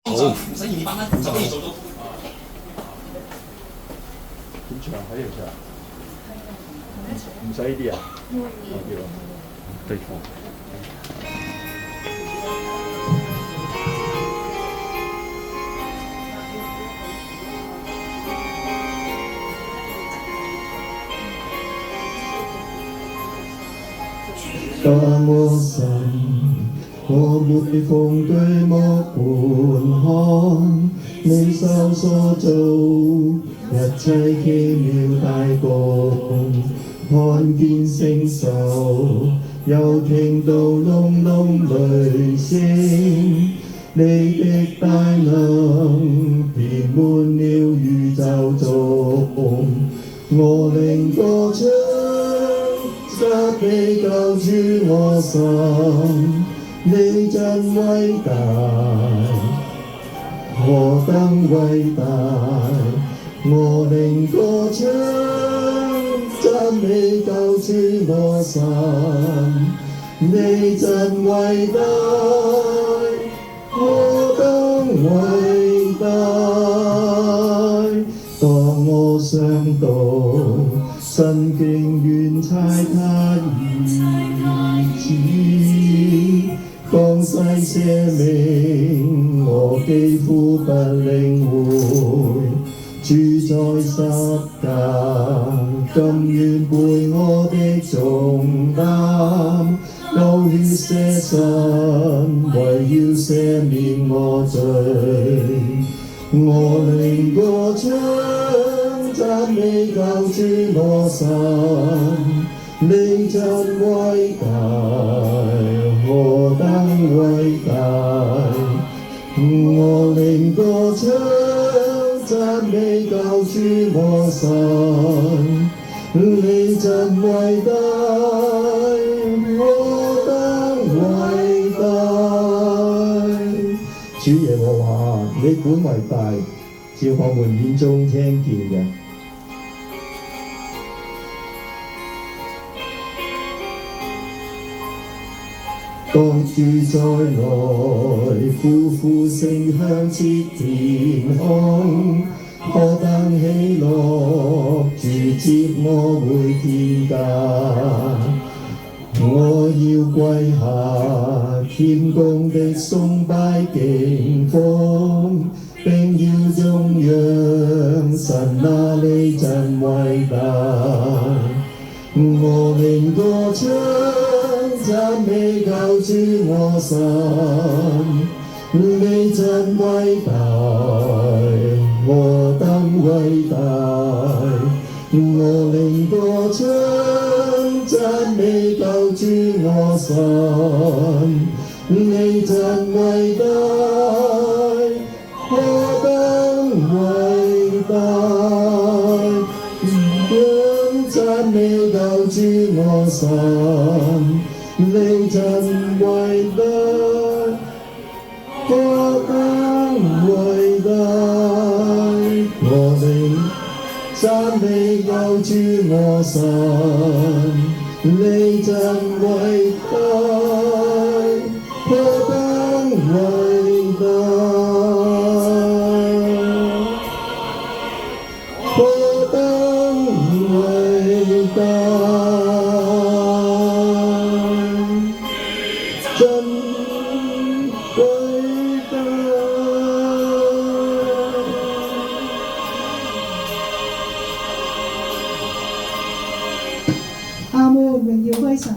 好，唔使200蚊就可以做到。點唱？喺度唱？唔使呢啲啊？要對方。當我神，我沒奉對目觀看，你手所做一切奇妙大功，看見聖手，又聽到隆隆雷聲，你的大能遍滿了宇宙中，我靈歌唱。讚美救主我神，你真偉大，何等偉大！我靈歌唱，讚美救主我神，你真偉大，何等偉大！當我想到神竟願差他兒子降世捨命，我幾乎不領會，主在十架甘願背我的重擔，流血捨身，為要赦免我罪，我靈歌唱。讚美救主我神，你真偉大，何等偉大！我靈歌唱，讚美救主我神，你真偉大，何等偉大！主耶和華，你本為大，照我們眼中聽見嘅。當主再來，呼呼聲響徹天空，何等喜樂！主接我回天家，我要跪下，謙恭的崇拜敬奉，並要頌揚神啊，你真偉大！我靈歌唱。讚美救主我神，你真偉大，何等偉大！我靈歌唱，讚美救主我神，你真偉大，何等偉大！讚美救主我神。你真偉大，何等偉大！我靈讚美救主我神，你真偉大，何等偉大！何等偉大！阿門，榮耀歸神。